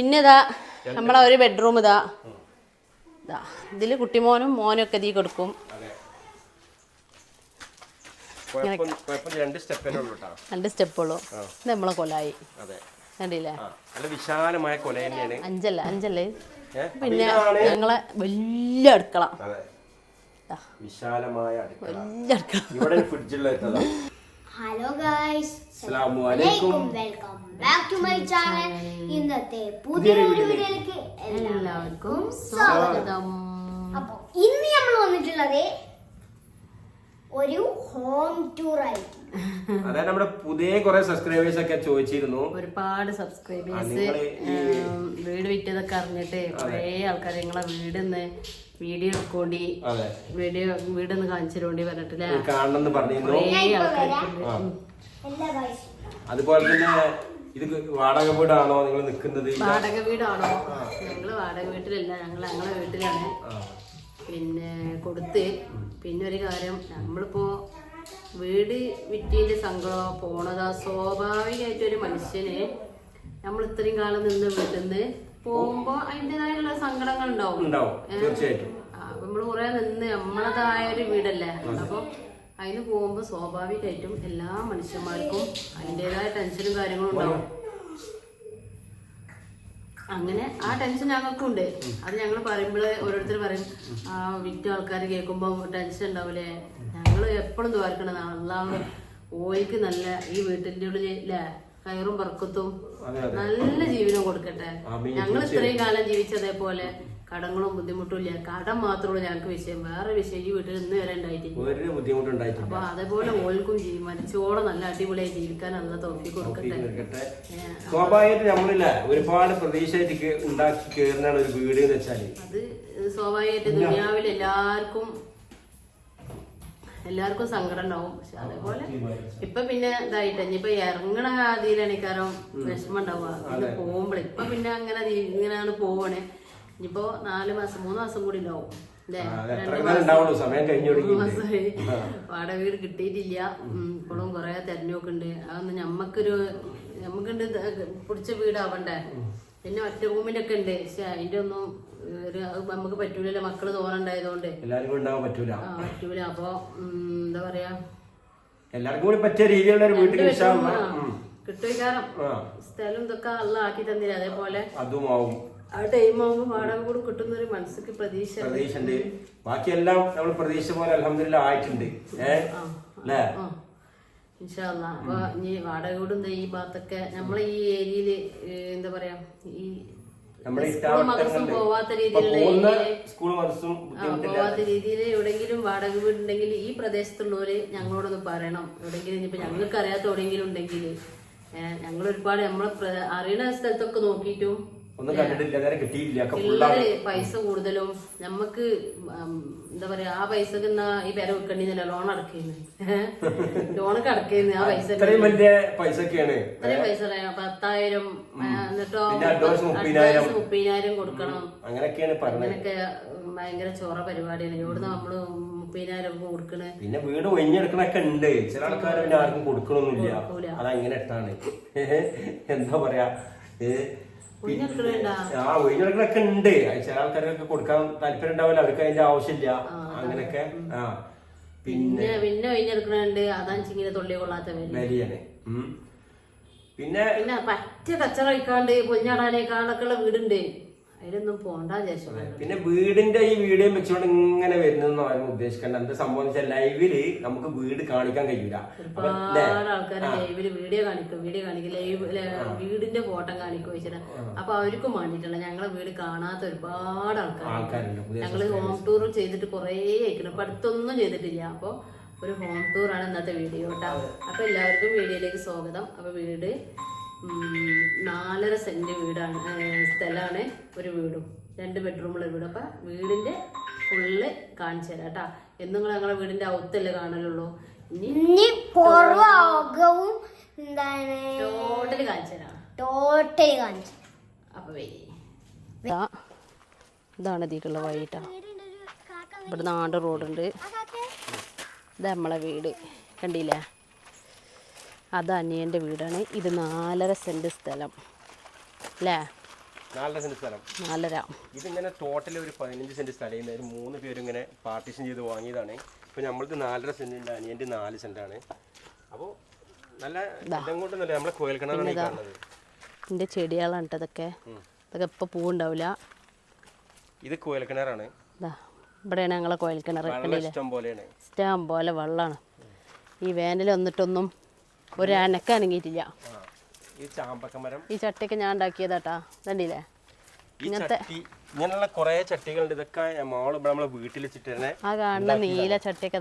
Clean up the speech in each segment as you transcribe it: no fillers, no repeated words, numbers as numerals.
പിന്നെ ഇതാ നമ്മളെ ഒരു ബെഡ്റൂം ഇതാ ഇതിൽ കുട്ടിമോനും മോനും ഒക്കെ ഇതിൽ കൊടുക്കും. രണ്ട് സ്റ്റെപ്പുള്ളൂ. ഇത് നമ്മളെ കൊലായി കണ്ടില്ലേ, വിശാലമായ കൊല തന്നെയാണ്. അഞ്ചല്ലേ. പിന്നെ ഞങ്ങളെ വലിയ അടുക്കള, വിശാലമായ വലിയ അടുക്കള. ഇവിടെ ഫ്രിഡ്ജുള്ള. ഹലോ ഗൈസ്, അസ്സലാമു അലൈക്കും, welcome back to my channel. ഇന്നത്തെ പുതിയ വീഡിയോയിലേക്ക് എല്ലാവർക്കും സ്വാഗതം. അപ്പോൾ ഇന്ന് നമ്മൾ വന്നിട്ടുള്ളത് ഒരു ഹോം ടൂർ ആയിരിക്കും. അതായത് നമ്മുടെ പുതിയ കുറെ സബ്സ്ക്രൈബേഴ്സ് ഒക്കെ ചോദിച്ചിരുന്നു, ഒരുപാട് സബ്സ്ക്രൈബേഴ്സ് വീട് വിറ്റതൊക്കെ അറിഞ്ഞിട്ട് കുറേ ആൾക്കാർ നിങ്ങളെ വീടിന്ന് വീഡിയോ എടുക്കോണ്ടി, വീടൊന്ന് കാണിച്ചിരോണ്ടി പറഞ്ഞിട്ടില്ലേ, കാണണമെന്ന് പറഞ്ഞിരുന്നു. അതുപോലെ തന്നെ ഇത് വാടക വീടാണോ നിങ്ങൾ നിൽക്കുന്നത്? വാടക വീടാണോ? ഞങ്ങള് വാടക വീട്ടിലല്ല, ഞങ്ങളെ വീട്ടിലാണ് പിന്നെ കൊടുത്ത്. പിന്നെ ഒരു കാര്യം, നമ്മളിപ്പോ വീട് വിറ്റീന്റെ സങ്കടം പോണതാ. സ്വാഭാവികമായിട്ടൊരു മനുഷ്യന് നമ്മൾ ഇത്രയും കാലം നിന്ന് വീട്ടിൽ നിന്ന് പോകുമ്പോ അതിൻ്റെതായുള്ള സങ്കടങ്ങൾ ഉണ്ടാവും. തീർച്ചയായിട്ടും. നമ്മള് കുറെ നിന്ന് നമ്മളതായ ഒരു വീടല്ലേ, അപ്പൊ അതിന് പോകുമ്പോ സ്വാഭാവികമായിട്ടും എല്ലാ മനുഷ്യന്മാർക്കും അതിൻ്റെതായ ടെൻഷനും കാര്യങ്ങളും ഉണ്ടാവും. അങ്ങനെ ആ ടെൻഷൻ ഞങ്ങൾക്കും ഉണ്ട്. അത് ഞങ്ങൾ പറയുമ്പോൾ ഓരോരുത്തർ പറയും, ആ വിറ്റ ആൾക്കാർ കേൾക്കുമ്പോൾ ടെൻഷൻ ഉണ്ടാവില്ലേ. ഞങ്ങൾ എപ്പോഴും ദ്വാരക്കണം, അള്ളാഹ് ഓയ്ക്ക് നല്ല ഈ വീട്ടിൻ്റെ ഉള്ളിൽ കയറും പറക്കത്തും നല്ല ജീവിതം കൊടുക്കട്ടെ. ഞങ്ങൾ ഇത്രയും കാലം ജീവിച്ചതേപോലെ കടങ്ങളും ബുദ്ധിമുട്ടും ഇല്ല. കടം മാത്രമുള്ളൂ ഞങ്ങൾക്ക് വിഷയം, വേറെ വിഷയം ഈ വീട്ടിൽ ഇന്ന് വരെ ഉണ്ടായിട്ടില്ല. അപ്പൊ അതേപോലെ ഓൽക്കും മരിച്ചോളം നല്ല അടിപൊളിയായി ജീവിക്കാൻ നല്ല തോന്നി കൊടുക്കട്ടെ. സ്വാഭാവികമായിട്ട് നമ്മളില്ല ഒരുപാട് പ്രതീക്ഷയായിട്ട് ഉണ്ടാക്കി കയറുന്ന ഒരു വീട് എന്ന് വെച്ചാല് അത് സ്വാഭാവികമായിട്ട് ദുനിയാവിൽ എല്ലാവർക്കും സങ്കടം ഉണ്ടാവും. പക്ഷെ അതേപോലെ ഇപ്പൊ പിന്നെ ഇതായിട്ട് ഇനിയിപ്പൊ ഇറങ്ങണ അതിലെനിക്കാരം വിഷമം ഉണ്ടാവുക പോകുമ്പോൾ. ഇപ്പൊ പിന്നെ അങ്ങനെ ഇങ്ങനെയാണ് പോവണേ. ഇനിയിപ്പോ 4 മാസം 3 മാസം കൂടി ഉണ്ടാവും. മാസമായി വാടക വീട് കിട്ടിയിട്ടില്ല. ഇപ്പോഴും കൊറേ തെരഞ്ഞോക്കുണ്ട്. അതൊന്നും നമുക്കുണ്ട് പിടിച്ച വീടാവണ്ടേ. പിന്നെ ഒറ്റ റൂമിന്റെ ഒക്കെ ഉണ്ട്. പക്ഷെ അതിന്റെ ഒന്നും നമുക്ക് പറ്റൂലല്ലോ, മക്കള് തോന്നുണ്ടായതുകൊണ്ട് പറ്റൂല. അപ്പൊ എന്താ പറയാ, എല്ലാവർക്കും കൂടി പറ്റിയ രീതിയിലുള്ള ഒരു വീട്ടിൽ കിട്ടുകാരം സ്ഥലം ഇതൊക്കെ അല്ല ആക്കി തന്നില്ല. അതേപോലെ അതുമാവും ആ ടൈം ആവുമ്പോ വാടക കൂടെ കിട്ടുന്ന ഒരു മനസ്സിക്ക് പ്രതീക്ഷ ഉണ്ട്. ബാക്കിയെല്ലാം നമ്മൾ പ്രതീക്ഷ പോലെ അൽഹംദുലില്ലാഹ് ആയിട്ടുണ്ട്. ഇൻഷാ അല്ലാഹ്. അപ്പൊ ഇനി വാടക വീടും ഈ ഭാഗത്തൊക്കെ നമ്മളെ ഈ ഏരിയയില് എന്താ പറയാ, ഈ മദ്രസും പോവാത്ത രീതിയിൽ എവിടെങ്കിലും വാടക വീടുണ്ടെങ്കിൽ ഈ പ്രദേശത്തുള്ളവര് ഞങ്ങളോടൊന്ന് പറയണം. എവിടെങ്കിലും ഇനിയിപ്പോ ഞങ്ങൾക്ക് അറിയാത്ത എവിടെയെങ്കിലും ഉണ്ടെങ്കിൽ ഞങ്ങൾ ഒരുപാട് നമ്മളെ അറിയുന്ന സ്ഥലത്തൊക്കെ നോക്കിയിട്ടും പിള്ളേര് പൈസ കൂടുതലും നമുക്ക് എന്താ പറയാ, ആ പൈസക്ക് ഈ പേര വെക്കണ്ടിന്നല്ല, ലോൺ അടക്കുന്നു. ലോണൊക്കെ അടക്കുന്നു. ആ പൈസ ഇത്രയും പൈസ 10,000 എന്നിട്ടോ അഡ്വാൻസ് 30,000 കൊടുക്കണം. അങ്ങനെയൊക്കെ ഭയങ്കര ചോറ പരിപാടിയാണ്. ഇവിടുന്ന് നമ്മള് 30,000 കൊടുക്കണേ. പിന്നെ വീട് ഒഴിഞ്ഞെടുക്കണൊക്കെ ഉണ്ട്. ചില ആൾക്കാർ പിന്നെ ആർക്കും കൊടുക്കണമൊന്നുമില്ല. അതങ്ങനെ ഇട്ടാണ് എന്താ പറയാ, ഒഴിഞ്ഞെടുക്കണൊക്കെ ഉണ്ട്. ചില ആൾക്കാരൊക്കെ കൊടുക്കാൻ താല്പര്യം ഉണ്ടാവില്ല, അവർക്ക് അതിന്റെ ആവശ്യമില്ല. അങ്ങനെയൊക്കെ പിന്നെ ഒഴിഞ്ഞെടുക്കണുണ്ട്. അതാണെങ്കില് തൊള്ളി കൊള്ളാത്ത വലിയാണ്. പിന്നെ പറ്റ കച്ചറ വയ്ക്കാണ്ട് പൊഞ്ഞാടാനേക്കാളൊക്കെ ഉള്ള വീടുണ്ട്. അതിലൊന്നും പോണ്ടാ വിചാരിച്ചു. പിന്നെ വീടിന്റെ ഈ വീഡിയോ വെച്ചുകൊണ്ട് ഇങ്ങനെ വരുന്നതെന്ന് ആരും ഉദ്ദേശിക്കേണ്ട. എന്താ സംഭവം വെച്ചാൽ ലൈവില് നമുക്ക് വീട് കാണിക്കാൻ കഴിയൂല. ഒരുപാട് ആൾക്കാർ ലൈവില് വീഡിയോ കാണിക്കും വീടിന്റെ ഫോട്ടോ കാണിക്കും വെച്ചിട്ട്. അപ്പൊ അവർക്കും വേണ്ടിയിട്ടുള്ള ഞങ്ങളെ വീട് കാണാത്ത ഒരുപാട് ആൾക്കാരുണ്ട്. ഞങ്ങള് ഹോം ടൂർ ചെയ്തിട്ട് കുറേ ആയിക്കണം. അപ്പൊ അടുത്തൊന്നും ചെയ്തിട്ടില്ല. അപ്പൊ ഒരു ഹോം ടൂർ ആണ് ഇന്നത്തെ വീഡിയോ കേട്ടോ. അപ്പൊ എല്ലാവർക്കും വീഡിയോയിലേക്ക് സ്വാഗതം. അപ്പൊ വീട് 4.5 സെന്റ് വീടാണ്, സ്ഥലമാണ്. ഒരു വീടും 2 ബെഡ്റൂമുള്ള വീട്. അപ്പൊ വീടിന്റെ ഫുള്ള് കാണിച്ചു തരാം കേട്ടാ. എന്നും ഞങ്ങളെ വീടിന്റെ ഔത്തല്ലേ കാണലുള്ളൂ. ഇനി ടോട്ടല് കാണിച്ചു തരാം. അപ്പൊ ഇതാണ് ഇതിലേക്കുള്ള വഴിട്ടാ. ഇവിടെ 4 റോഡുണ്ട്. ഇത് നമ്മളെ വീട് കണ്ടില്ലേ, അത് അനിയൻ്റെ വീടാണ്. ഇത് 4.5 സെന്റ് സ്ഥലം അല്ലേ. 4.5 സെന്റ് സ്ഥലം. 4.5. ഇതിങ്ങനെ ടോട്ടൽ ഒരു 15 സെന്റ് സ്ഥലം, ഒരു 3 പേരും ഇങ്ങനെ പാർട്ടീഷൻ ചെയ്ത് വാങ്ങിയതാണ്. ഇപ്പൊ നമ്മൾക്ക് 4.5 സെന്റ്, അനിയന്റെ 4 സെന്റാണ്. അപ്പോൾ നല്ല ഇതം കൊണ്ട് നല്ല നമ്മളെ കോയൽ കിണറാണ് ഈ കാണുന്നത്. ഇതിന്റെ ചെടികളാണ് കേട്ടോ ഇതൊക്കെ. ഇതൊക്കെ ഇപ്പൊ പൂവുണ്ടാവില്ല. ഇത് കോയൽ കിണറാണ്. ഇവിടെയാണ് ഞങ്ങളെ കോയൽ കിണർ. ഇഷ്ടം പോലെയാണ്, ഇഷ്ടം പോലെ വെള്ളമാണ്. ഈ വേനൽ വന്നിട്ടൊന്നും ഒരു അനക്ക അനങ്ങിയിട്ടില്ല. ഈ ചാമ്പക്ക മരം, ഈ ചട്ടിയൊക്കെ ഞാൻ ഉണ്ടാക്കിയതാട്ടാ. കണ്ടില്ലേ ഇങ്ങനത്തെ ഇങ്ങനെയുള്ള കുറെ ചട്ടികളുണ്ട്. ഇതൊക്കെ നമ്മളെ വീട്ടിൽ വെച്ചിട്ട് തന്നെ ആ കാണുന്ന നീല ചട്ടിയൊക്കെ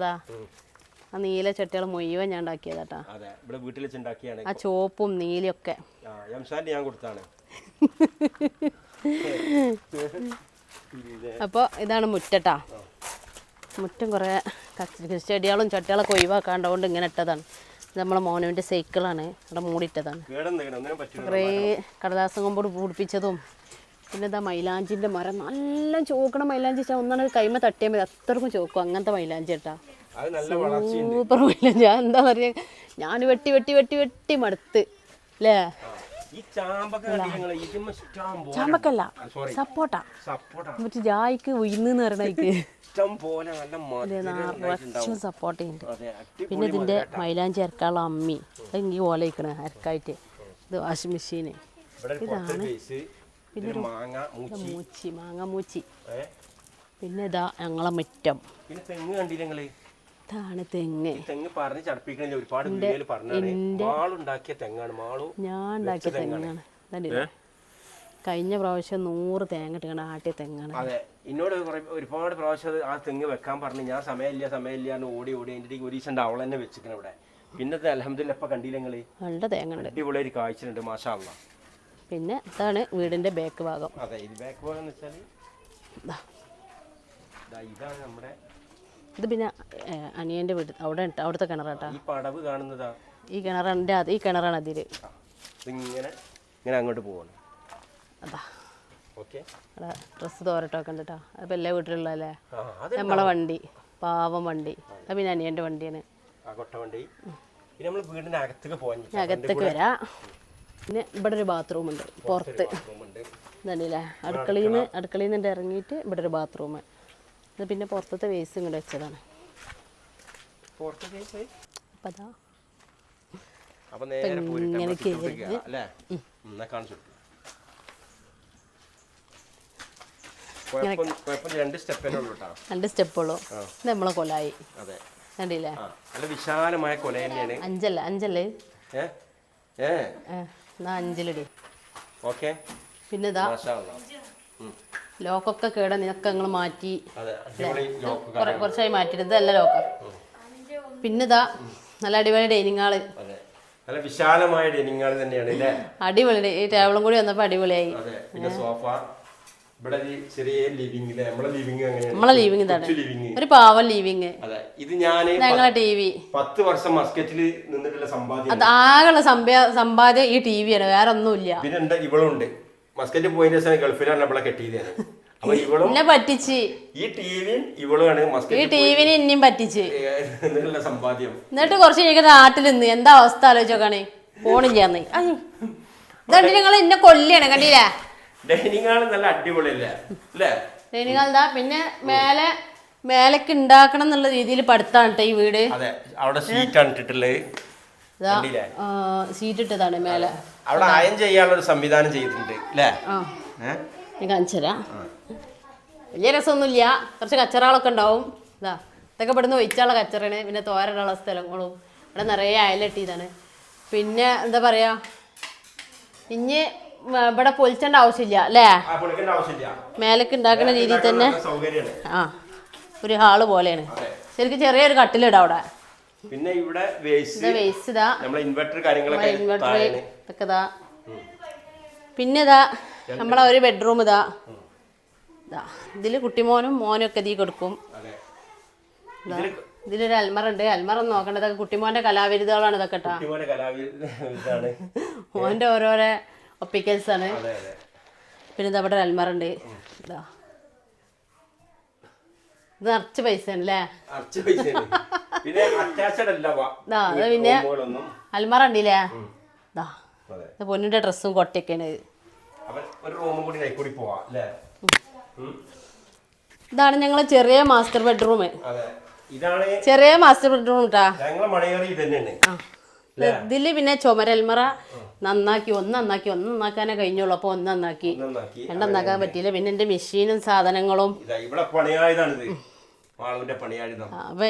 ആ നീല ചട്ടികൾ മുഴുവൻ ഞാൻ ഉണ്ടാക്കിയതാട്ടാ. അതെ, ഇവിടെ വീട്ടിൽ വെച്ച് ഉണ്ടാക്കിയാണ്. ആ ചോപ്പും നീലയൊക്കെ ഞാൻ കൊടുത്താണ്. അപ്പോൾ ഇതാണ് മുറ്റട്ടാ. മുറ്റം കുറേ ചെടികളും ചട്ടികളൊക്കെ ഒഴിവാക്കാണ്ടതുകൊണ്ട് ഇങ്ങനെ ഇട്ടതാണ്. ഇത് നമ്മളെ മോനുവിൻ്റെ സൈക്കിളാണ്, ഇവിടെ മൂടിയിട്ടതാണ്. കുറേ കടലാസം കൊമ്പോട് പൂടിപ്പിച്ചതും. പിന്നെ ഇതാ മൈലാഞ്ചിൻ്റെ മരം, നല്ല ചോക്കണം മൈലാഞ്ചി. ഒന്നാണ് കൈമ തട്ടിയാൽ മതി, അത്രക്കും ചോക്കും. അങ്ങനത്തെ മൈലാഞ്ചി കേട്ടാ, സൂപ്പർ മൈലാഞ്ചി. എന്താ പറയുക, ഞാൻ വെട്ടി വെട്ടി വെട്ടി വെട്ടി മടുത്ത് അല്ലേ. ചാമ്പക്കല്ല, സപ്പോട്ടാ. മറ്റേ ജായിക്ക് ഉയർന്ന് പറയണേക്ക് നിറച്ചും സപ്പോർട്ടുണ്ട്. പിന്നെ ഇതിന്റെ മൈലാഞ്ചി അരക്കാനുള്ള അമ്മി, അത് എനിക്ക് പോലെ ഇരിക്കണേ അരക്കായിട്ട്. ഇത് വാഷിംഗ് മെഷീന്. ഇതാണ് പിന്നെ മൂച്ചി, മാങ്ങ മൂച്ചി. പിന്നെ ഇതാ ഞങ്ങളെ മുറ്റം. ഇതാണ് തെങ്ങ്. ഞാൻ ഉണ്ടാക്കിയ തെങ്ങാണ്. കഴിഞ്ഞ പ്രാവശ്യം 100 തേങ്ങ ഇട്ടുകൊണ്ട് ആട്ടിയ തെങ്ങാണ്. അതെ, എന്നോട് ഒരുപാട് പ്രാവശ്യം ആ തെങ്ങ് വെക്കാൻ പറഞ്ഞു. ഞാൻ സമയമില്ല ഓടി അതിൻ്റെ ഒരു ദിവസം അവൾ തന്നെ വെച്ചിരിക്കണം ഇവിടെ. പിന്നെ അൽഹംദുലില്ലാ ഇപ്പൊ കണ്ടില്ല നിങ്ങള്, നല്ല തേങ്ങ ഉണ്ട്, അടിപൊളി ഒരു കാഴ്ചയുണ്ട്, മാഷാ അല്ലാഹ്. പിന്നെ ഇതാണ് വീടിന്റെ ബാക്ക് ഭാഗം. അതെ, ഇത് ബാക്ക് ഭാഗം എന്ന് വെച്ചാൽ ഇതാണ് നമ്മുടെ. ഇത് പിന്നെ അനിയന്റെ വീട്, അവിടുത്തെ കിണറാട്ടാ. ഈ പടവ് കാണുന്നതാ ഈ കിണറിന്റെ ഈ കിണറാണ് അതില്. ഇങ്ങനെ അങ്ങോട്ട് പോവാണ്. അതാ ഓക്കെ, ഡ്രസ്സ് തോരട്ടൊക്കെ ഉണ്ട് കേട്ടോ. അതിപ്പോൾ എല്ലാ വീട്ടിലുള്ളതല്ലേ. നമ്മളെ വണ്ടി, പാവം വണ്ടി. അത് പിന്നെ അനിയൻ്റെ വണ്ടിയാണ്. അകത്തേക്ക് വരാം. പിന്നെ ഇവിടെ ഒരു ബാത്റൂം ഉണ്ട് പുറത്ത്. ഇതല്ലേ അടുക്കളയിൽ നിന്ന് ഇറങ്ങിയിട്ട് ഇവിടെ ഒരു ബാത്റൂം. ഇത് പിന്നെ പുറത്തത്തെ വേസ്റ്റ് ഇങ്ങോട്ട് വെച്ചതാണ്. അപ്പം അതാ ഇങ്ങനെ കയറി. 2 സ്റ്റെപ്പുള്ളൂ. ഇത് നമ്മളെ കൊലായി കണ്ടില്ലേ, വിശാലമായ കൊല തന്നെയാണ്. 5 5 ഓക്കെ. പിന്നെ ഇതാ ലോക്കൊക്കെ കേടാ, നിനക്ക് ഞങ്ങൾ മാറ്റി കുറച്ചായി മാറ്റിയിട്ട്. ഇതല്ല ലോക്ക. പിന്നെ ഇതാ നല്ല അടിപൊളി ഡൈനിങ് ഹാള്, നല്ല വിശാലമായ ഡൈനിങ് ഹാൾ തന്നെയാണ് അല്ലേ. അടിപൊളി. ഈ ടേബിളും കൂടി വന്നപ്പോ അടിപൊളിയായി. സോഫ, നമ്മളെ ലിവിങ് ഇതാണ്, ഒരു പാവം ലിവിങ്. ഇത് ഞങ്ങളെ TV 10 വർഷം മസ്കറ്റിൽ നിന്നിട്ടുള്ള സമ്പാദ്യം. അത് ആകെയുള്ള സമ്പാദ്യം ഈ TV ആണ്, വേറെ ഒന്നുമില്ല. പിന്നെ ഇവളുണ്ട്, മസ്കറ്റ് പോയതിന്റെ ശേഷം ഗൾഫിലാണ് നമ്മളെ കെട്ടിയത്. അപ്പൊ ഇവളെ പറ്റിച്ച് ഈ ടിവിയും ഇവളുമാണ് ഈ ടിവിനെ ഇനിയും പറ്റിച്ച് സമ്പാദ്യം. എന്നിട്ട് കുറച്ച് കഴിഞ്ഞ നാട്ടിൽ നിന്ന് എന്താ അവസ്ഥ ആലോചിച്ചോക്കാണേ, ഫോണില്ലാന്ന്. ഇതുകൊണ്ട് നിങ്ങൾ എന്നെ കൊല്ലാണ് കണ്ടില്ലേ. ഡൈനിങ് ഹാൾ നല്ല അടിപൊളിയല്ലേ അല്ലേ. ഡൈനിങ് ഹാൾ ഇതാ. പിന്നെ മേലേക്ക് ഉണ്ടാക്കണം എന്നുള്ള രീതിയിൽ പടുത്താണ് കേട്ടോ ഈ വീട്. അതെ, അവിടെ സീറ്റാണ് ഇട്ടിട്ടുള്ളത്. സീറ്റ് ഇട്ടതാണ് മേലെ. അവിടെ അയൺ ചെയ്യാനുള്ള ഒരു സംവിധാനം ചെയ്തിട്ടുണ്ട് അല്ലേ. ഞാൻ കാണിച്ചുതരാം. വലിയ രസമൊന്നുമില്ല, കുറച്ച് കച്ചറകളൊക്കെ ഉണ്ടാവും. ഇതൊക്കെ ഇവിടുന്ന് ഒഴിച്ചുള്ള കച്ചറാണ്. പിന്നെ തോരനുള്ള സ്ഥലങ്ങളും ഇവിടെ നിറയെ അയലിട്ടിയതാണ്. പിന്നെ എന്താ പറയാ, ഇനി ഇവിടെ പൊളിച്ചേണ്ട ആവശ്യമില്ല അല്ലേ. മേലേക്ക് ഉണ്ടാക്കുന്ന രീതിയിൽ തന്നെ ഒരു ഹാള് പോലെയാണ്. ശരിക്കും ചെറിയൊരു കട്ടിലിടാം അവിടെ. പിന്നെ ഇവിടെ വേസ്റ്റ് ഇതാ, ഇൻവെർട്ടർ കാര്യങ്ങളൊക്കെ ഇതൊക്കെ ഇതാ. പിന്നെ ഇതാ നമ്മളെ ഒരു ബെഡ്റൂം ഇതാ. ഇതില് കുട്ടിമോനും മോനും ഒക്കെ ഇതിൽ കൊടുക്കും. ഇതിലൊരു അൽമറ ഉണ്ട്. അൽമറ നോക്കണ്ട, ഇതൊക്കെ കുട്ടിമോന്റെ കലാവിരുദ്ധകളാണ് ഇതൊക്കെ കേട്ടാ. മോന്റെ ഓരോരോ ഒപ്പിക്കൽസ് ആണ്. പിന്നെ ഇതാ ഇവിടെ ഒരു അൽമറ ഉണ്ട്. ഇതാ ഇത് നിറച്ച് പൈസ ആണല്ലേ. പിന്നെ അൽമറ ഉണ്ടില്ലേ. പൊന്നിന്റെ ഡ്രസ്സും കൊട്ടയൊക്കെയാണ്. അപ്പൊ ഒരു റൂമും കൂടി കൂടി പോവാം അല്ലേ? ഇതാണ് ഞങ്ങളെ ചെറിയ മാസ്റ്റർ ബെഡ്റൂം. അതെ, ഇതാണ് ചെറിയ മാസ്റ്റർ ബെഡ്റൂം കേട്ടാ. ഞങ്ങളെ മണിയേറി ഇത് തന്നെയാണ്. ഇതില് പിന്നെ ചുമരൽമറ നന്നാക്കി ഒന്ന് നന്നാക്കാനേ കഴിഞ്ഞുള്ളൂ. അപ്പൊ ഒന്ന് നന്നാക്കി, രണ്ടാക്കാൻ പറ്റിയില്ല. പിന്നെ എന്റെ മെഷീനും സാധനങ്ങളും ഇവിടെ പണിയായതാണിത്. മാളുവിന്റെ പണിയായതാണ്. അപ്പൊ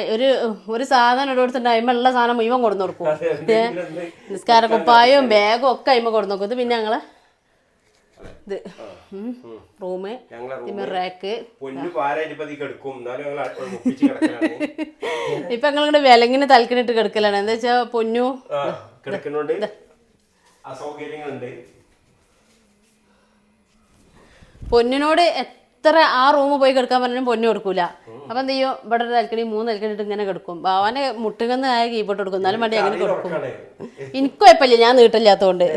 ഒരു സാധനം എടുത്തിട്ടുണ്ട്, അതിമുള്ള സാധനം മുഴുവൻ കൊടുന്നു കൊടുക്കും. നിസ്കാര കുപ്പായും ബാഗും ഒക്കെ അതിമ കൊടുന്നു കൊടുക്കും. ഇത് പിന്നെ ഞങ്ങളെ ഇത് റൂമ്, റാക്ക്. ഇപ്പൊ ഞങ്ങളിവിടെ വിലങ്ങിന് തലക്കിനിട്ട് കിടക്കലാണ്. എന്താ വെച്ചാ പൊന്നു പൊന്നിനോട് എത്ര ആ റൂമ് പോയി കിടക്കാൻ പറഞ്ഞാലും പൊന്നു കൊടുക്കൂല. അപ്പൊ എന്ത് ചെയ്യും, ഇവിടെ തലക്കണി 3 തലക്കണിട്ട് ഇങ്ങനെ കിടക്കും. അവനെ മുട്ടുകന്ന് ആയ കീപ്പോട്ട് കൊടുക്കും, എന്നാലും മടി അങ്ങനെ കൊടുക്കും. എനിക്ക് കുഴപ്പമില്ല, ഞാൻ നീട്ടില്ലാത്തോണ്ട്.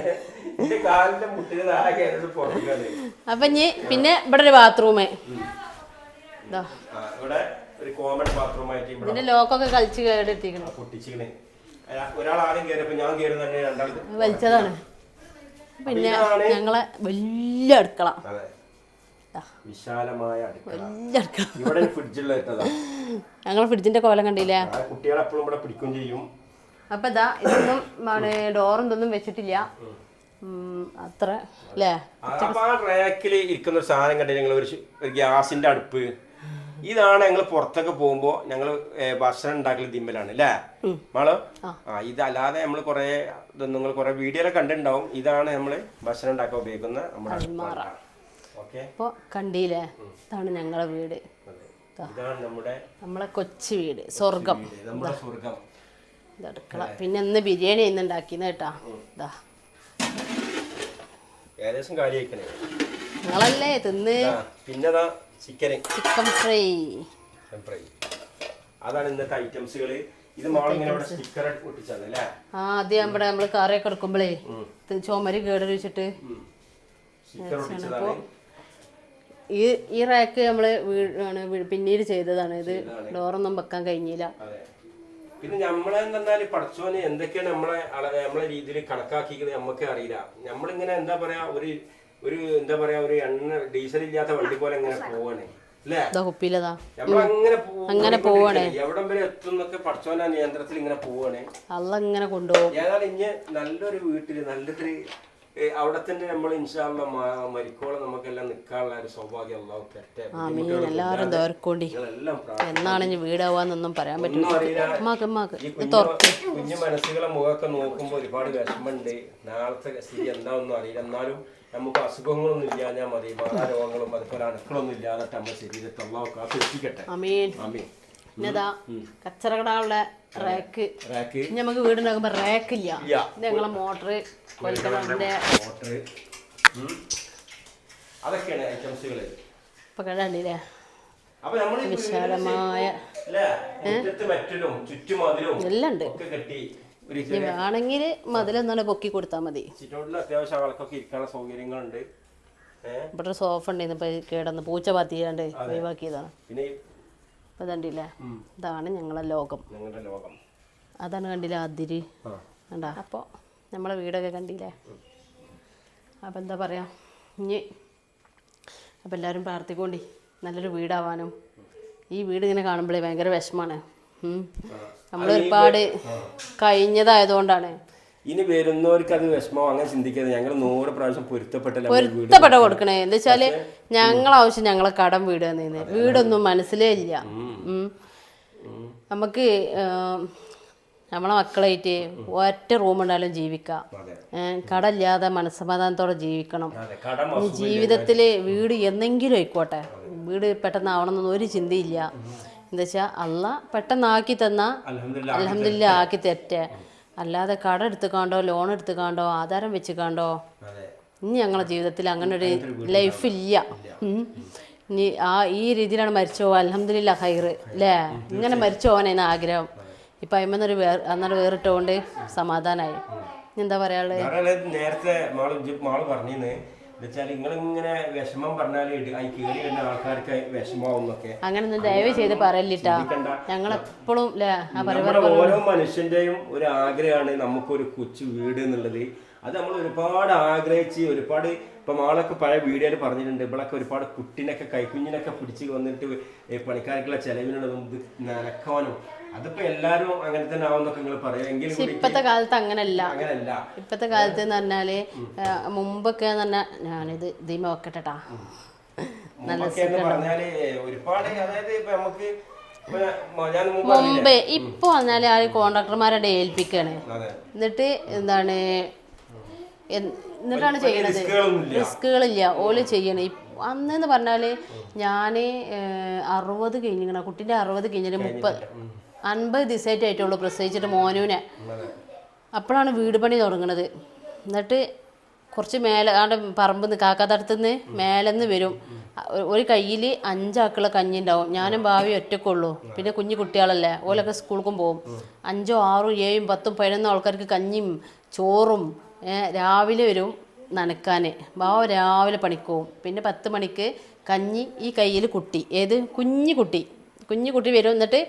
അപ്പൊ ഇനി പിന്നെ ഇവിടെ ഒരു ബാത്റൂമ്, ഇതിന്റെ ലോക്കൊക്കെ കളിച്ച് കേടെത്തിക്കണം, വലിച്ചതാണ്. പിന്നെ ഞങ്ങളെ വലിയ അടുക്കള, വിശാലമായ വലിയ അടുക്കള. ഞങ്ങളെ ഫ്രിഡ്ജിന്റെ കോലം കണ്ടില്ലേ? കുട്ടികളെ എപ്പോഴും ഇവിടെ പിടിക്കും ചെയ്യും. അപ്പൊ ഇതാ ഇതൊന്നും ഡോറും ഇതൊന്നും വെച്ചിട്ടില്ല അത്ര അല്ലേ. അപ്പൊ ആ ട്രാക്കിൽ ഇരിക്കുന്ന ഒരു സാധനം കണ്ടില്ല ഞങ്ങൾ, ഒരു ഗ്യാസിന്റെ അടുപ്പ്. ഇതാണ് ഞങ്ങൾ പുറത്തൊക്കെ പോകുമ്പോ ഞങ്ങൾ ഭക്ഷണം ഉണ്ടാക്കൽ ദിമ്മലാണ് അല്ലേ മാളോ? ഇതല്ലാതെ നമ്മൾ കുറെ നിങ്ങൾ കുറെ വീഡിയോയിലൊക്കെ കണ്ടിട്ടുണ്ടാവും. ഇതാണ് നമ്മള് ഭക്ഷണം ഉണ്ടാക്കാൻ ഉപയോഗിക്കുന്ന നമ്മുടെ. അപ്പൊ കണ്ടില്ലേ, ഇതാണ് ഞങ്ങളെ വീട്. ഇതാണ് നമ്മളെ കൊച്ചു വീട്, സ്വർഗം. സ്വർഗം അടുക്കള. പിന്നെ ഇന്ന് ബിരിയാണി ഇന്ന് ഉണ്ടാക്കിന്ന് കേട്ടാ. ഇതാ ഏകദേശം കാര്യമായിക്കണേ നിങ്ങളല്ലേ തിന്ന്. പിന്നെതാ ചിക്കൻ ഫ്രൈ. അതാണ് ഇന്നത്തെ ഐറ്റംസുകള്. ഇത് മാളിങ്ങനെ സ്റ്റിക്കർ ഒട്ടിച്ചാണ് അല്ലേ? ആദ്യം നമ്മുടെ നമ്മള് കറിയൊക്കെ എടുക്കുമ്പോഴേ ചുമര് കേട് വെച്ചിട്ട് ഈ റാക്ക് നമ്മള് പിന്നീട് ചെയ്തതാണ്. ഇത് ഡോറൊന്നും വെക്കാൻ കഴിഞ്ഞില്ല. പിന്നെ നമ്മളെന്ന് പറഞ്ഞാല് പഠിച്ചോന് എന്തൊക്കെയാണ് നമ്മളെ രീതിയിൽ കണക്കാക്കിക്കുന്നത് നമുക്ക് അറിയില്ല. നമ്മളിങ്ങനെ എന്താ പറയാ ഒരു എന്താ പറയാ ഒരു എണ്ണ ഡീസൽ ഇല്ലാത്ത വണ്ടി പോലെ എങ്ങനെ പോവാണ് അല്ലേ? നമ്മളങ്ങനെ പോവാണ്. എവിടം വരെ എത്തുന്നൊക്കെ പഠിച്ചോനാ നിയന്ത്രണത്തിൽ ഇങ്ങനെ പോവാണ്. അല്ല കൊണ്ടുപോകും. ഏതായാലും ഇനി നല്ലൊരു വീട്ടില് നല്ലൊരു അവിടെ തന്നെ നമ്മൾ ഇൻഷാല്ലാ മരിക്കോളം നമുക്കെല്ലാം നിൽക്കാനുള്ള ഒരു സൗഭാഗ്യം അല്ലാഹു തരട്ടെ. എല്ലാവരും ദോർക്കോണ്ടി. എന്നാണ് ഇനി വീടാവാന്നൊന്നും പറയാൻ പറ്റില്ല. കുഞ്ഞു മനസ്സുകളെ മുഖമൊക്കെ നോക്കുമ്പോൾ ഒരുപാട് വിഷമമുണ്ട്. നാളത്തെ സ്ഥിതി എന്താണെന്നും അറിയില്ല. എന്നാലും നമുക്ക് അസുഖങ്ങളൊന്നും ഇല്ലാഞ്ഞാൽ മതി. മാറാരോഗങ്ങളും അതുപോലെ അണുക്കളൊന്നും ഇല്ലാതെ നമ്മുടെ ശരീരത്തെ അല്ലാഹു കാത്തിരിക്കട്ടെ. ആമീൻ. പിന്നെതാ കച്ചറകടാളുടെ റാക്ക്. നമുക്ക് വീടുണ്ടാക്കുമ്പോ റാക്കില്ല. ഞങ്ങളെ മോട്ടർ അതൊക്കെയാണ് ഐറ്റംസുകള്. ഇപ്പൊ കണ്ടില്ലേ വിശാലമായ എല്ലാം ഉണ്ട്. വേണമെങ്കിൽ മതിലെന്നാണ് പൊക്കി കൊടുത്താൽ മതി. അത്യാവശ്യം ആൾക്കൊക്കെ ഇരിക്കാനുള്ള സൗകര്യങ്ങളുണ്ട്. ഇവിടെ സോഫ ഉണ്ടായിരുന്നു, ഇപ്പൊ കേടന്ന് പൂച്ച പാത്തിയാണ്ട് ഒഴിവാക്കിയതാണ്. ഇപ്പൊ കണ്ടില്ലേ, ഇതാണ് ഞങ്ങളെ ലോകം. അതാണ് കണ്ടില്ല അതിര് കണ്ടാ. അപ്പോൾ നമ്മളെ വീടൊക്കെ കണ്ടില്ലേ. അപ്പം എന്താ പറയുക, ഇനി അപ്പം എല്ലാവരും പ്രാർത്ഥിക്കൊണ്ടി നല്ലൊരു വീടാവാനും. ഈ വീട് ഇങ്ങനെ കാണുമ്പോഴേ ഭയങ്കര വിഷമാണ്. നമ്മളൊരുപാട് കഴിഞ്ഞതായതുകൊണ്ടാണ്. ഇനി വരുന്നവർക്ക് അത് വിഷമം അങ്ങനെ ചിന്തിക്കാതെ ഞങ്ങൾ 100 പ്രാവശ്യം പൊരുത്തപ്പെട്ട കൊടുക്കണേ. എന്താ വെച്ചാല് ഞങ്ങളാവശ്യം ഞങ്ങളെ കടം വീട് തന്നേന്ന്. വീടൊന്നും മനസ്സിലേ ഇല്ല. നമുക്ക് നമ്മളെ മക്കളായിട്ട് ഒറ്റ റൂമുണ്ടായാലും ജീവിക്കാം. കടമില്ലാതെ മനസ്സമാധാനത്തോടെ ജീവിക്കണം. ജീവിതത്തിൽ വീട് എന്നെങ്കിലും ആയിക്കോട്ടെ, വീട് പെട്ടെന്നാവണമെന്നൊന്നും ഒരു ചിന്തയില്ല. എന്താ വെച്ചാൽ അള്ള പെട്ടെന്നാക്കി തന്നാ അൽഹംദുലില്ലാ ആക്കി തെറ്റേ. അല്ലാതെ കട എടുത്തുകാണ്ടോ ലോൺ എടുത്തുകാണ്ടോ ആധാരം വെച്ചുകാണ്ടോ ഇനി ഞങ്ങളെ ജീവിതത്തിൽ അങ്ങനെ ഒരു ലൈഫില്ല. ഇനി ഈ രീതിയിലാണ് മരിച്ചു പോവാ. അൽഹംദുലില്ലാ ഖൈറ് അല്ലേ? ഇങ്ങനെ മരിച്ചു പോകാനായിരുന്നു ആഗ്രഹം. ഇപ്പം അമ്മന്നൊരു അന്നേരം വേറിട്ടുകൊണ്ട് സമാധാനമായി. എന്താ പറയാനുള്ളത്? നേരത്തെ മാള് പറഞ്ഞിരുന്നു നിങ്ങളിങ്ങനെ വിഷമം പറഞ്ഞാല് ആൾക്കാർക്ക് വിഷമാവുന്നൊക്കെ. അങ്ങനൊന്നും ദയവ് ചെയ്ത് പറയല്ലിട്ടാ. ഞങ്ങളെപ്പോഴും ഓരോ മനുഷ്യന്റെയും ഒരു ആഗ്രഹമാണ് നമുക്കൊരു കൊച്ചു വീട് എന്നുള്ളത്. അത് നമ്മൾ ഒരുപാട് ആഗ്രഹിച്ച് ഒരുപാട് ഇപ്പം ആളൊക്കെ പഴയ വീഡിയോയിൽ പറഞ്ഞിട്ടുണ്ട് ഇവളൊക്കെ ഒരുപാട് കുട്ടിനൊക്കെ കൈക്കുഞ്ഞിനൊക്കെ പിടിച്ച് വന്നിട്ട് പണിക്കാർക്കുള്ള ചെലവിനുള്ളതും ഇത് നനക്കാനും അതിപ്പോ എല്ലാരും അങ്ങനെ തന്നെ ആവുന്നൊക്കെ നിങ്ങൾ പറയാം എങ്കിലും ഇപ്പത്തെ കാലത്ത് അങ്ങനല്ല ഇപ്പത്തെ കാലത്ത് എന്ന് പറഞ്ഞാല് മുമ്പൊക്കെ പറഞ്ഞാൽ ഞാനിത് ഇതിമ വെക്കട്ടെട്ടാ പറഞ്ഞാല് ഒരുപാട് അതായത് ഇപ്പൊ നമുക്ക് മുമ്പേ ഇപ്പൊ പറഞ്ഞാല് ആ കോൺട്രാക്ടർമാരെ ഏൽപ്പിക്കാണ് എന്നിട്ട് എന്താണ് എന്നിട്ടാണ് ചെയ്യണത് റിസ്കുകളില്ല ഓല് ചെയ്യണേ അന്നെന്ന് പറഞ്ഞാല് ഞാന് 60 കഴിഞ്ഞിങ്ങനെ കുട്ടീൻ്റെ 60 കഴിഞ്ഞിട്ട് 50 ദിവസമായിട്ട് ആയിട്ടുള്ളൂ പ്രസവിച്ചിട്ട് മോനുവിനെ അപ്പോഴാണ് വീട് പണി തുടങ്ങണത് എന്നിട്ട് കുറച്ച് മേലെ ആണ്ട് പറമ്പ് കാക്കാത്തടുത്തുനിന്ന് മേലെന്ന് വരും ഒരു കയ്യിൽ 5 ആക്കുള്ള കഞ്ഞി ഉണ്ടാവും ഞാനും ഭാവി ഒറ്റക്കുള്ളൂ പിന്നെ കുഞ്ഞു കുട്ടികളല്ലേ ഓലൊക്കെ സ്കൂൾക്കും പോകും 5, 6, 7, 10, 11 ആൾക്കാർക്ക് കഞ്ഞിയും ചോറും രാവിലെ വരും നനക്കാൻ ഭാവ രാവിലെ പണിക്കോവും പിന്നെ 10 മണിക്ക് കഞ്ഞി ഈ കയ്യിൽ കുട്ടി ഏത് കുഞ്ഞു കുട്ടി വരും എന്നിട്ട്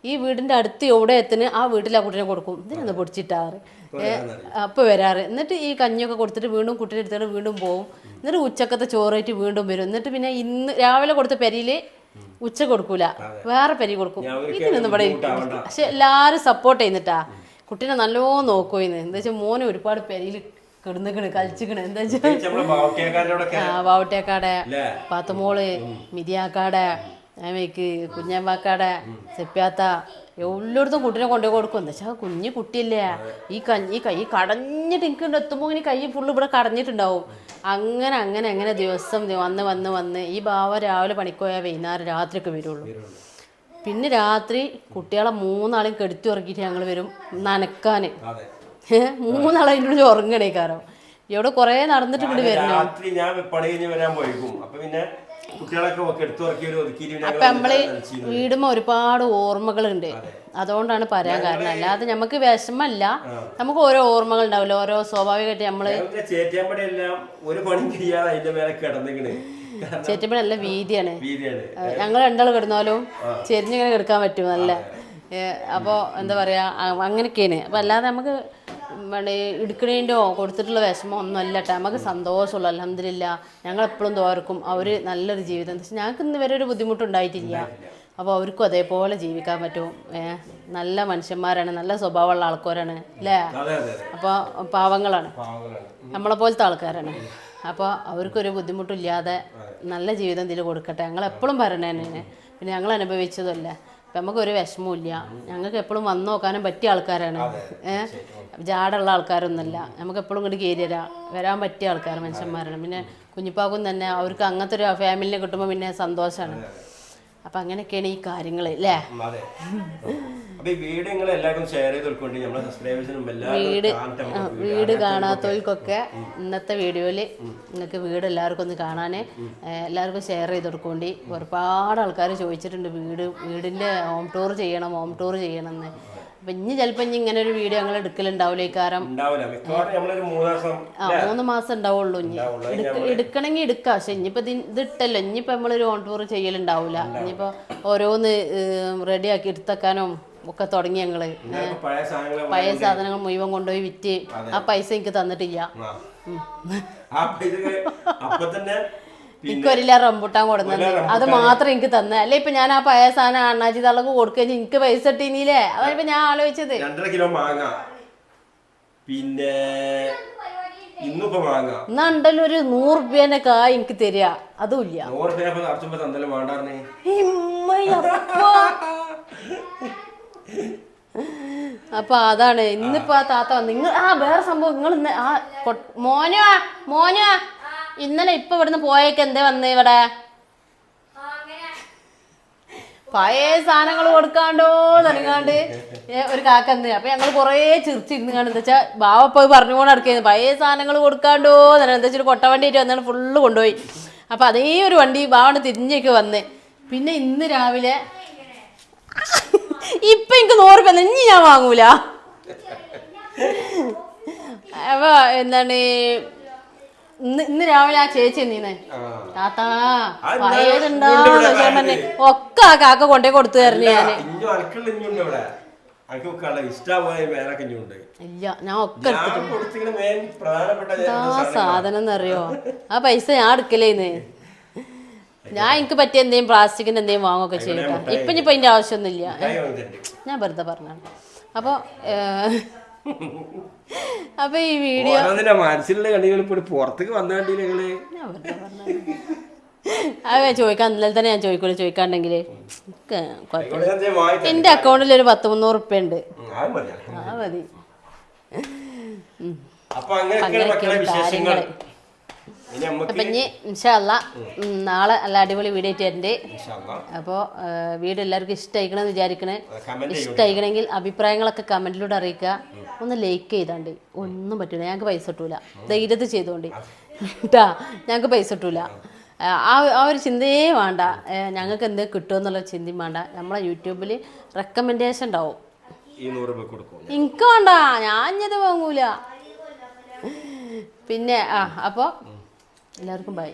ഈ വീടിൻ്റെ അടുത്ത് എവിടെ എത്തുന്ന ആ വീട്ടിൽ ആ കുട്ടീനെ കൊടുക്കും ഇതിനൊന്ന് പൊടിച്ചിട്ടാറ് അപ്പോൾ വരാറ് എന്നിട്ട് ഈ കഞ്ഞിയൊക്കെ കൊടുത്തിട്ട് വീണ്ടും കുട്ടീനെ എടുത്തിട്ട് വീണ്ടും പോവും എന്നിട്ട് ഉച്ചക്കത്തെ ചോറായിട്ട് വീണ്ടും വരും എന്നിട്ട് പിന്നെ ഇന്ന് രാവിലെ കൊടുത്ത പെരിയിൽ ഉച്ച കൊടുക്കൂല വേറെ പെരി കൊടുക്കും ഇതിനൊന്നും ഇവിടെ പക്ഷെ എല്ലാവരും സപ്പോർട്ട് ചെയ്യുന്നിട്ടാ കുട്ടീനെ നല്ലോണം നോക്കുമെന്ന് എന്താ വെച്ചാൽ മോനെ ഒരുപാട് പെരിയിൽ കിടന്നിക്കണ് കളിച്ചിക്കണ് എന്താ വെച്ചാൽ ബാവട്ടേക്കാടെ പാത്തുമോള് മിതിയാക്കാടെ മേക്ക് കുഞ്ഞമ്മാക്കാടെ സെപ്പ്യാത്ത എല്ലായിടത്തും കുട്ടീനെ കൊണ്ടുപോയി കൊടുക്കും എന്താ വെച്ചാൽ കുഞ്ഞു കുട്ടിയല്ലേ ഈ കൈ കടഞ്ഞിട്ട് എനിക്ക് എത്തുമ്പോൾ ഇനി കൈ ഫുള്ള് ഇവിടെ കടഞ്ഞിട്ടുണ്ടാവും അങ്ങനെ ദിവസം വന്ന് ഈ ബാവ രാവിലെ പണിക്കോയാൽ വൈകുന്നേരം രാത്രിയൊക്കെ വരുള്ളൂ പിന്നെ രാത്രി കുട്ടികളെ 3 ആളെയും കെടുത്തി ഉറക്കിയിട്ട് ഞങ്ങൾ വരും നനക്കാൻ 3 ആളെ അതിൻ്റെ ഉള്ളിൽ ഉറങ്ങണേ കാരണം ഇവിടെ കുറേ നടന്നിട്ട് ഇങ്ങോട്ട് വരുന്നു അപ്പൊ നമ്മള് വീടുമ്പോ ഒരുപാട് ഓർമ്മകളുണ്ട് അതുകൊണ്ടാണ് പറയാൻ കാരണം അല്ലാതെ നമുക്ക് വിഷമല്ല നമുക്ക് ഓരോ ഓർമ്മകൾ ഉണ്ടാവില്ല ഓരോ സ്വാഭാവികമായിട്ട് നമ്മള് ചേറ്റപ്പടി നല്ല വീതിയാണ് ഞങ്ങൾ 2 ആൾ കിടന്നാലും ചെരിഞ്ഞിങ്ങനെ കിടക്കാൻ പറ്റും നല്ല അപ്പോൾ എന്താ പറയാ അങ്ങനെയൊക്കെയാണ് അപ്പൊ അല്ലാതെ നമുക്ക് എടുക്കണേൻ്റെയോ കൊടുത്തിട്ടുള്ള വിഷമം ഒന്നും അല്ല കേട്ടോ നമുക്ക് സന്തോഷമുള്ളൂ അൽഹംദുലില്ലാ ഞങ്ങളെപ്പോഴും തോർക്കും അവർ നല്ലൊരു ജീവിതം എന്താ വെച്ചാൽ ഞങ്ങൾക്ക് ഇന്ന് വരെ ഒരു ബുദ്ധിമുട്ടുണ്ടായിട്ടില്ല അപ്പോൾ അവർക്കും അതേപോലെ ജീവിക്കാൻ പറ്റും നല്ല മനുഷ്യന്മാരാണ് നല്ല സ്വഭാവമുള്ള ആൾക്കാരാണ് അല്ലേ അപ്പോൾ പാവങ്ങളാണ് നമ്മളെ പോലത്തെ ആൾക്കാരാണ് അപ്പോൾ അവർക്കൊരു ബുദ്ധിമുട്ടില്ലാതെ നല്ല ജീവിതം ഇതിൽ കൊടുക്കട്ടെ ഞങ്ങളെപ്പോഴും പറയണേ തന്നെ പിന്നെ ഞങ്ങൾ അനുഭവിച്ചതല്ലേ അപ്പം നമുക്കൊരു വിഷമവും ഞങ്ങൾക്ക് എപ്പോഴും വന്നു നോക്കാനും പറ്റിയ ആൾക്കാരാണ് ജാടുള്ള ആൾക്കാരൊന്നുമല്ല നമുക്ക് എപ്പോഴും ഇങ്ങോട്ട് കയറി വരാൻ പറ്റിയ ആൾക്കാർ മനുഷ്യന്മാരാണ് പിന്നെ കുഞ്ഞിപ്പാക്കും തന്നെ അവർക്ക് അങ്ങനത്തെ ഒരു ഫാമിലിനെ കിട്ടുമ്പോൾ പിന്നെ സന്തോഷമാണ് അപ്പം അങ്ങനെയൊക്കെയാണ് ഈ കാര്യങ്ങൾ അല്ലേ വീട് കാണാത്തവർക്കൊക്കെ ഇന്നത്തെ വീഡിയോയിൽ നിങ്ങൾക്ക് വീട് എല്ലാവർക്കും ഒന്ന് കാണാൻ എല്ലാവർക്കും ഷെയർ ചെയ്ത് കൊടുക്കേണ്ടി ഒരുപാട് ആൾക്കാർ ചോദിച്ചിട്ടുണ്ട് വീടിൻ്റെ ഹോം ടൂർ ചെയ്യണം എന്ന് അപ്പൊ ഇനി ചിലപ്പോ ഇങ്ങനെ ഒരു വീഡിയോ ഞങ്ങൾ എടുക്കലുണ്ടാവില്ല ഈ കാരണം 3 മാസം ഉണ്ടാവുള്ളൂ ഇനി എടുക്കണമെങ്കിൽ എടുക്കാം പക്ഷെ ഇനിയിപ്പോ ഇത് ഇട്ടല്ലോ ഇനിയിപ്പോ നമ്മളൊരു ഹോം ടൂർ ചെയ്യലുണ്ടാവില്ല ഇനിയിപ്പോ ഓരോന്ന് റെഡിയാക്കി എടുത്തേക്കാനും ഒക്കെ തുടങ്ങി ഞങ്ങള് പഴയ സാധനങ്ങൾ മുഴുവൻ കൊണ്ടുപോയി വിറ്റ് ആ പൈസ എനിക്ക് തന്നിട്ടില്ല എനിക്കൊരില്ല റംബുട്ടാൻ കൊടുന്നത് അത് മാത്രം എനിക്ക് തന്നെ അല്ലെ ഇപ്പൊ ഞാൻ ആ പഴയ സാധനം അണ്ണാച്ചി തള്ളക്ക് കൊടുക്കുക എനിക്ക് പൈസ ഇട്ടീനില്ലേ അതായത് ഞാൻ ആലോചിച്ചത് 2.5 കിലോ മാങ്ങ പിന്നെ എന്നാണ്ടല്ലോ ഒരു 100 രൂപേന്റെ കായ് എനിക്ക് തരിക അതുമില്ല അപ്പൊ അതാണ് ഇന്നിപ്പോ ആ താത്ത നിങ്ങൾ വേറെ സംഭവം നിങ്ങൾ മോനോ ഇന്നലെ ഇപ്പൊ ഇവിടുന്ന് പോയേക്ക് എന്തേ വന്നേ ഇവിടെ പഴയ സാധനങ്ങൾ കൊടുക്കാണ്ടോ നനങ്ങാണ്ട് ഒരു കാക്കന്ന് അപ്പൊ ഞങ്ങൾ കൊറേ ചിരിച്ചിരുന്ന് കാണും എന്താ വെച്ചാൽ ബാവപ്പോ പറഞ്ഞുകൊണ്ട് നടക്കുന്നത് പഴയ സാധനങ്ങൾ കൊടുക്കാണ്ടോ എന്താ വെച്ചാൽ കൊട്ടവണ്ടി ആയിട്ട് വന്നാണ് ഫുള്ള് കൊണ്ടുപോയി അപ്പൊ അതേ ഒരു വണ്ടി ബാവണ്ട് തിരിഞ്ഞൊക്കെ വന്ന് പിന്നെ ഇന്ന് രാവിലെ ഇപ്പൊ എനിക്ക് 100 രൂപ ഇനി ഞാൻ വാങ്ങൂല അപ്പൊ എന്താണ് ഇന്ന് രാവിലെ ആ ചേച്ചി എന്നീന്നെ താത്താ പഴയതുണ്ടാവുന്ന ഒക്കെ ആ കാക്ക കൊണ്ടേ കൊടുത്തു തരുന്നു ഞാന് അതൊക്കെ ഇഷ്ടമായ വേനൊക്കെ ഉണ്ട്. ഇല്ല ഞാൻ ഒക്കെ ഞാൻ കൊടുത്തിങ്ങനെ മെയിൻ പ്രധാനപ്പെട്ട സാധനം എന്നറിയോ ആ പൈസ ഞാൻ എടുക്കലേന്ന്. ഞാൻ എനിക്ക് പറ്റിയ എന്തെങ്കിലും പ്ലാസ്റ്റിക്കിന്റെ എന്തെങ്കിലും വാങ്ങുകയൊക്കെ ചെയ്യട്ടെ. ഇപ്പൊ ഇനിയിപ്പോ അതിന്റെ ആവശ്യമൊന്നുമില്ല, ഞാൻ വെറുതെ പറഞ്ഞാണ്. അപ്പൊ ഈ വീഡിയോ മനസ്സിലുള്ള കണ്ടികൾ പുറത്തേക്ക് വന്ന കണ്ടില്ലേ ഞാൻ വെറുതെ പറഞ്ഞു. അത് ചോദിക്കാൻ ഇന്നലെ തന്നെ ഞാൻ ചോദിക്കാണ്ടെങ്കില് എന്റെ അക്കൗണ്ടിൽ ഒരു 100-300 ഉറുപ്പ്യ ഉണ്ട്. ആ മതി. കാര്യങ്ങള് അപ്പൊ ഇനി ഇൻഷാ അല്ലാ നാളെ നല്ല അടിപൊളി വീഡിയോ ആയിട്ടുണ്ട്. അപ്പോൾ വീഡിയോ എല്ലാവർക്കും ഇഷ്ടമായിക്കണമെന്ന് വിചാരിക്കണേ. ഇഷ്ടമായിക്കണമെങ്കിൽ അഭിപ്രായങ്ങളൊക്കെ കമന്റിലൂടെ അറിയിക്കുക. ഒന്ന് ലൈക്ക് ചെയ്താണ്ട്. ഒന്നും പറ്റൂല, ഞങ്ങൾക്ക് പൈസ കിട്ടൂല. ധൈര്യത്തിൽ ചെയ്തോണ്ടി കേട്ടാ, ഞങ്ങൾക്ക് പൈസ കിട്ടൂല. ആ ഒരു ചിന്തയേ വേണ്ട. ഞങ്ങൾക്ക് എന്ത് കിട്ടുമെന്നുള്ള ചിന്തയും വേണ്ട. നമ്മളെ യൂട്യൂബിൽ റെക്കമെൻഡേഷൻ ഉണ്ടാവും. എനിക്ക് വേണ്ട, ഞാൻ ഇത് വാങ്ങൂല. പിന്നെ അപ്പോൾ എല്ലാവർക്കും ബൈ.